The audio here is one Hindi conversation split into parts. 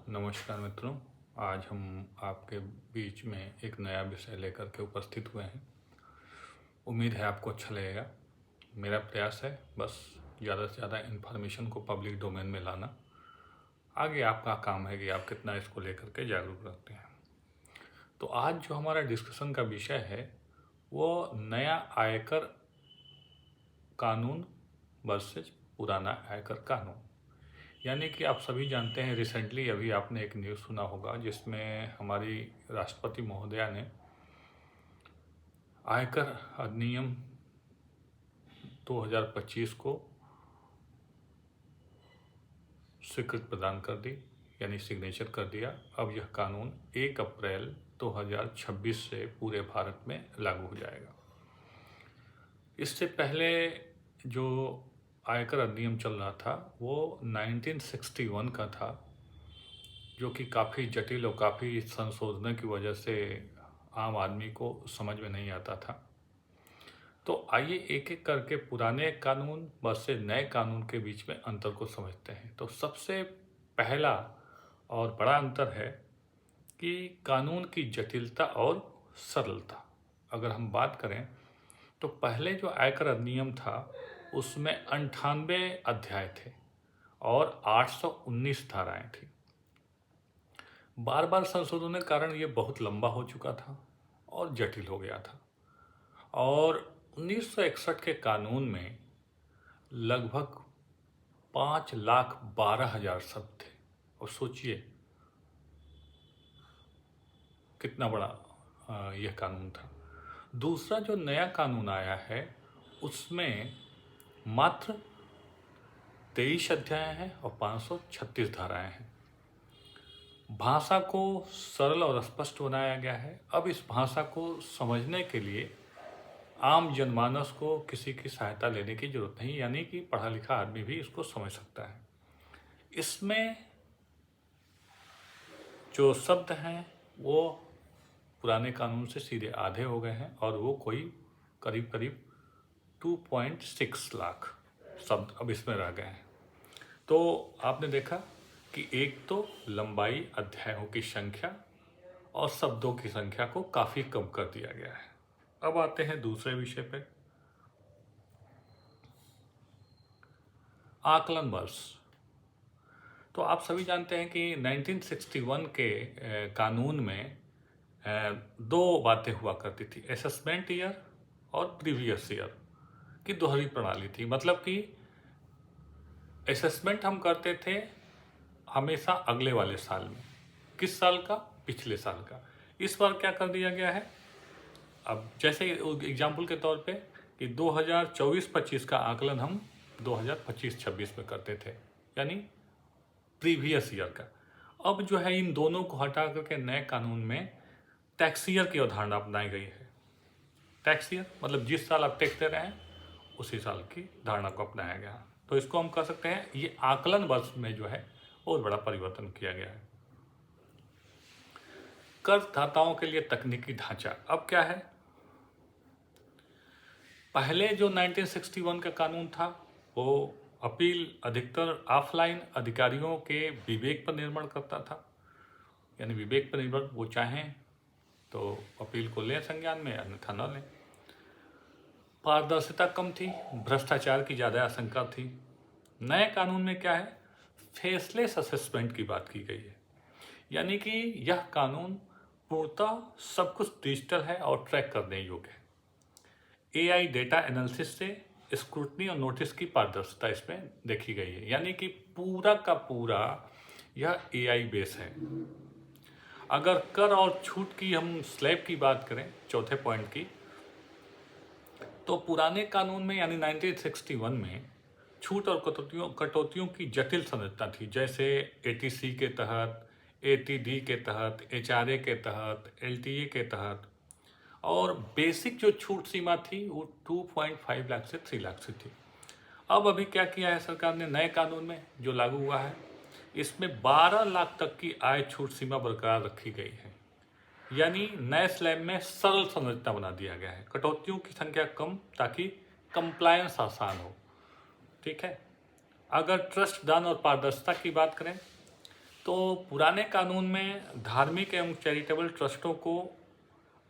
नमस्कार मित्रों। आज हम आपके बीच में एक नया विषय लेकर के उपस्थित हुए हैं। उम्मीद है आपको अच्छा लगेगा। मेरा प्रयास है बस ज़्यादा से ज़्यादा इन्फॉर्मेशन को पब्लिक डोमेन में लाना। आगे आपका काम है कि आप कितना इसको लेकर के जागरूक रखते हैं। तो आज जो हमारा डिस्कशन का विषय है वो नया आयकर कानून वर्सेस पुराना आयकर कानून। यानी कि आप सभी जानते हैं, रिसेंटली अभी आपने एक न्यूज़ सुना होगा जिसमें हमारी राष्ट्रपति महोदया ने आयकर अधिनियम 2025 को स्वीकृति प्रदान कर दी, यानी सिग्नेचर कर दिया। अब यह कानून 1 अप्रैल 2026 से पूरे भारत में लागू हो जाएगा। इससे पहले जो आयकर अधिनियम चल रहा था वो 1961 का था, जो कि काफ़ी जटिल और काफ़ी संशोधनों की वजह से आम आदमी को समझ में नहीं आता था। तो आइए एक एक करके पुराने कानून वर्सेस नए कानून के बीच में अंतर को समझते हैं। तो सबसे पहला और बड़ा अंतर है कि कानून की जटिलता और सरलता। अगर हम बात करें तो पहले जो आयकर अधिनियम था उसमें 98 अध्याय थे और 819 धाराएं थी। बार बार संशोधनों के कारण ये बहुत लंबा हो चुका था और जटिल हो गया था। और 1961 के कानून में लगभग 5,12,000 शब्द थे। और सोचिए कितना बड़ा यह कानून था। दूसरा जो नया कानून आया है उसमें मात्र 23 अध्याय हैं और 536 धाराएं हैं। भाषा को सरल और स्पष्ट बनाया गया है। अब इस भाषा को समझने के लिए आम जनमानस को किसी की सहायता लेने की जरूरत नहीं, यानी कि पढ़ा लिखा आदमी भी इसको समझ सकता है। इसमें जो शब्द हैं वो पुराने कानून से सीधे आधे हो गए हैं और वो कोई करीब करीब 2.6 लाख शब्द अब इसमें रह गए हैं। तो आपने देखा कि एक तो लंबाई, अध्यायों की संख्या और शब्दों की संख्या को काफ़ी कम कर दिया गया है। अब आते हैं दूसरे विषय पे, आकलन वर्ष। तो आप सभी जानते हैं कि 1961 के कानून में दो बातें हुआ करती थी, असेसमेंट ईयर और प्रीवियस ईयर की दोहरी प्रणाली थी। मतलब कि असेसमेंट हम करते थे हमेशा अगले वाले साल में। किस साल का? पिछले साल का। इस बार क्या कर दिया गया है, अब जैसे एग्जाम्पल के तौर पे कि 2024-25 का आकलन हम 2025-26 में करते थे, यानी प्रीवियस ईयर का। अब जो है इन दोनों को हटा करके नए कानून में टैक्स ईयर की अवधारणा अपनाई गई है। टैक्स ईयर मतलब जिस साल आप टैक्स दे रहे हैं उसी साल की धारणा को अपनाया गया। तो इसको हम कह सकते हैं ये आकलन वर्ष में जो है बहुत बड़ा परिवर्तन किया गया है। करदाताओं के लिए तकनीकी ढांचा अब क्या है, पहले जो 1961 का कानून था वो अपील अधिकतर ऑफलाइन अधिकारियों के विवेक पर निर्भर करता था, यानी विवेक पर निर्भर, वो चाहें तो अपील को लें संज्ञान में, अन्यथा न लें। पारदर्शिता कम थी, भ्रष्टाचार की ज़्यादा आशंका थी। नए कानून में क्या है, फेसलेस असेसमेंट की बात की गई है, यानी कि यह कानून पूर्णतः सब कुछ डिजिटल है और ट्रैक करने योग्य है। एआई डेटा एनालिसिस से स्क्रूटनी और नोटिस की पारदर्शिता इसमें देखी गई है, यानी कि पूरा का पूरा यह एआई बेस है। अगर कर और छूट की हम स्लैब की बात करें, चौथे पॉइंट की, तो पुराने कानून में यानी 1961 में छूट और कटौतियों की जटिल संरचना थी, जैसे एटीसी के तहत, एटीडी के तहत, एचआरए के तहत, एलटीए के तहत। और बेसिक जो छूट सीमा थी वो 2.5 लाख से 3 लाख से थी। अब अभी क्या किया है सरकार ने नए कानून में जो लागू हुआ है, इसमें 12 लाख तक की आय छूट सीमा बरकरार रखी गई है, यानी नए स्लैब में सरल संरचना बना दिया गया है। कटौतियों की संख्या कम ताकि कंप्लायंस आसान हो। ठीक है। अगर ट्रस्ट दान और पारदर्शिता की बात करें तो पुराने कानून में धार्मिक एवं चैरिटेबल ट्रस्टों को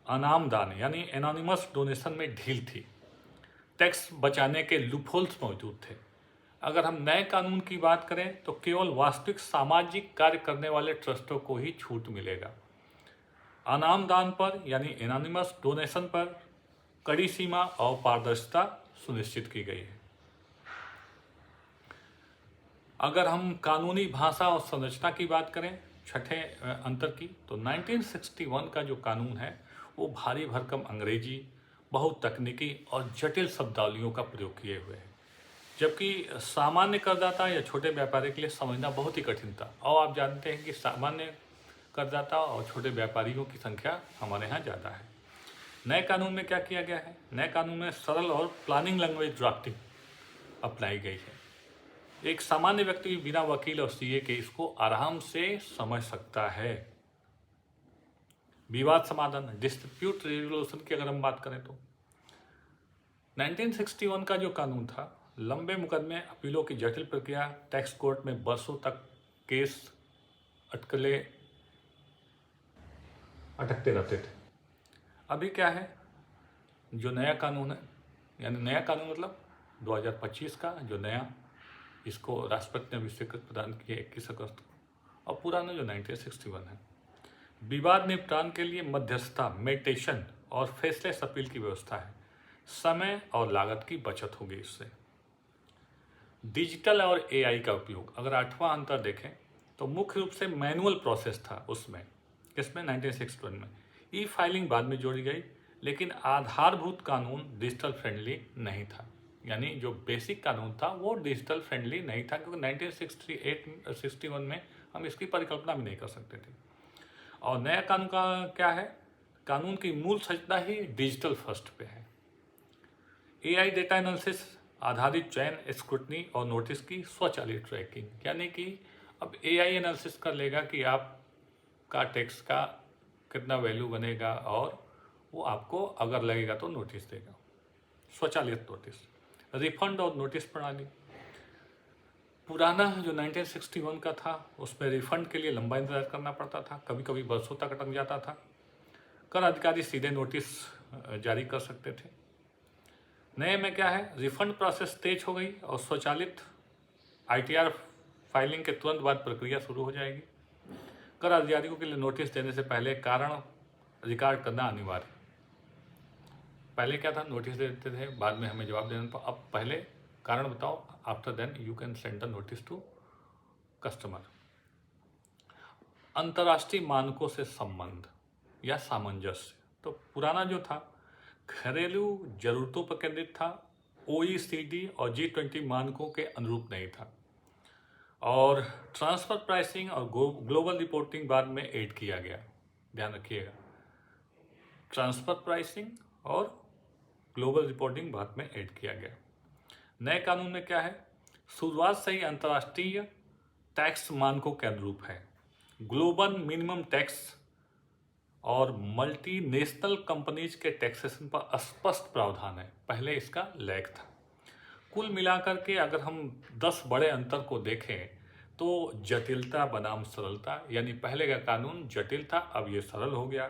अनाम दान यानी एनोनिमस डोनेशन में ढील थी। टैक्स बचाने के लूपहोल्स मौजूद थे। अगर हम नए कानून की बात करें तो केवल वास्तविक सामाजिक कार्य करने वाले ट्रस्टों को ही छूट मिलेगा। अनाम दान पर यानी एनोनिमस डोनेशन पर कड़ी सीमा और पारदर्शिता सुनिश्चित की गई है। अगर हम कानूनी भाषा और संरचना की बात करें छठे अंतर की, तो 1961 का जो कानून है वो भारी भरकम अंग्रेजी, बहुत तकनीकी और जटिल शब्दावलियों का प्रयोग किए हुए है, जबकि सामान्य करदाता या छोटे व्यापारी के लिए समझना बहुत ही कठिन था। और आप जानते हैं कि सामान्य करदाता और छोटे व्यापारियों की संख्या हमारे यहाँ ज़्यादा है। नए कानून में क्या किया गया है? नए कानून में सरल और प्लानिंग लैंग्वेज ड्राफ्टिंग अपनाई गई है। एक सामान्य व्यक्ति बिना वकील और सीए के इसको आराम से समझ सकता है। विवाद समाधान डिस्प्यूट रेजोल्यूशन की अगर हम बात करें तो 1961 का जो कानून था, लंबे मुकदमे, अपीलों की जटिल प्रक्रिया, टैक्स कोर्ट में बरसों तक केस अटकते रहते थे। अभी क्या है, जो नया कानून है, यानी नया कानून मतलब 2025 का जो नया, इसको राष्ट्रपति ने स्वीकृति प्रदान की 21 अगस्त को, और पुराना जो 1961 है, विवाद निपटान के लिए मध्यस्थता, मेडिटेशन और फेसलेस अपील की व्यवस्था है। समय और लागत की बचत होगी इससे। डिजिटल और एआई का उपयोग, अगर 8वां अंतर देखें तो मुख्य रूप से मैनुअल प्रोसेस था उसमें, किसमें? 1961 में। ई फाइलिंग बाद में जोड़ी गई, लेकिन आधारभूत कानून डिजिटल फ्रेंडली नहीं था। यानी जो बेसिक कानून था वो डिजिटल फ्रेंडली नहीं था, क्योंकि 1961 में हम इसकी परिकल्पना भी नहीं कर सकते थे। और नया कानून का क्या है? कानून की मूल संरचना ही डिजिटल फर्स्ट पे है। एआई डेटा एनालिसिस आधारित चयन, स्क्रूटनी और नोटिस की स्वचालित ट्रैकिंग, यानी कि अब एआई एनालिसिस कर लेगा कि आपका टैक्स का कितना वैल्यू बनेगा और वो आपको अगर लगेगा तो नोटिस देगा। स्वचालित नोटिस, रिफंड और नोटिस प्रणाली, पुराना जो 1961 का था उसमें रिफंड के लिए लंबा इंतजार करना पड़ता था, कभी कभी बरसों तक अटक जाता था। कर अधिकारी सीधे नोटिस जारी कर सकते थे। नए में क्या है, रिफंड प्रोसेस तेज हो गई और स्वचालित आईटीआर फाइलिंग के तुरंत बाद प्रक्रिया शुरू हो जाएगी। कर अधिकारियों के लिए नोटिस देने से पहले कारण रिकॉर्ड करना अनिवार्य। पहले क्या था, नोटिस दे देते थे, बाद में हमें जवाब देना था। अब पहले कारण बताओ, after then you can send the notice to customer. अंतर्राष्ट्रीय मानकों से संबंध या सामंजस्य, तो पुराना जो था घरेलू जरूरतों पर केंद्रित था, OECD और G20 मानकों के अनुरूप नहीं था। और ट्रांसफर प्राइसिंग और ग्लोबल रिपोर्टिंग बाद में ऐड किया गया, ध्यान रखिएगा। ट्रांसफर प्राइसिंग और ग्लोबल रिपोर्टिंग बाद में ऐड किया गया। नए कानून में क्या है, शुरुआत से ही अंतर्राष्ट्रीय टैक्स मानकों के अनुरूप है। ग्लोबल मिनिमम टैक्स और मल्टीनेशनल कंपनीज के टैक्सेशन पर स्पष्ट प्रावधान है, पहले इसका लैग था। कुल मिलाकर के अगर हम 10 बड़े अंतर को देखें तो जटिलता बनाम सरलता, यानी पहले का कानून जटिल था, अब ये सरल हो गया।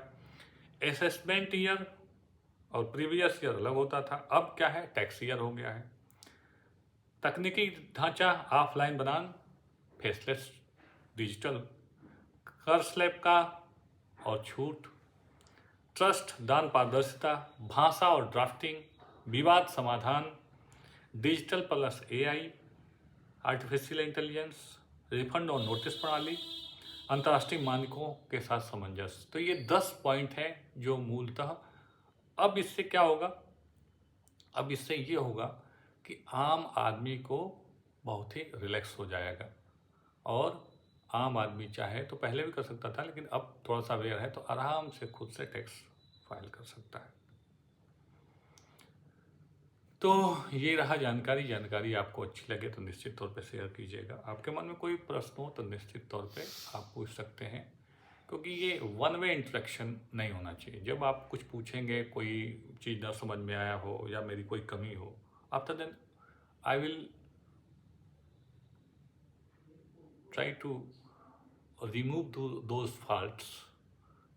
असेसमेंट ईयर और प्रीवियस ईयर अलग होता था, अब क्या है, टैक्स ईयर हो गया है। तकनीकी ढांचा ऑफलाइन बनाम फेसलेस डिजिटल, कर स्लैब का और छूट, ट्रस्ट दान पारदर्शिता, भाषा और ड्राफ्टिंग, विवाद समाधान, digital plus AI, artificial intelligence, refund और नोटिस प्रणाली, अंतर्राष्ट्रीय मानकों के साथ सामंजस्य। तो ये 10 पॉइंट हैं जो मूलतः, अब इससे क्या होगा, अब इससे ये होगा कि आम आदमी को बहुत ही रिलैक्स हो जाएगा, और आम आदमी चाहे तो पहले भी कर सकता था, लेकिन अब थोड़ा सा अवेयर है तो आराम से खुद से टैक्स फाइल कर सकता है। तो ये रहा जानकारी आपको अच्छी लगे तो निश्चित तौर पे शेयर कीजिएगा। आपके मन में कोई प्रश्न हो तो निश्चित तौर पे आप पूछ सकते हैं, क्योंकि ये वन वे इंटरेक्शन नहीं होना चाहिए। जब आप कुछ पूछेंगे, कोई चीज़ ना समझ में आया हो या मेरी कोई कमी हो, after then I will try to remove those faults,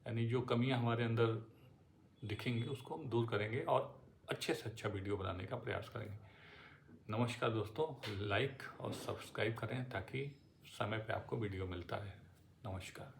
यानी जो कमियां हमारे अंदर दिखेंगी उसको हम दूर करेंगे और अच्छे से अच्छा वीडियो बनाने का प्रयास करेंगे। नमस्कार दोस्तों, लाइक और सब्सक्राइब करें ताकि समय पे आपको वीडियो मिलता रहे। नमस्कार।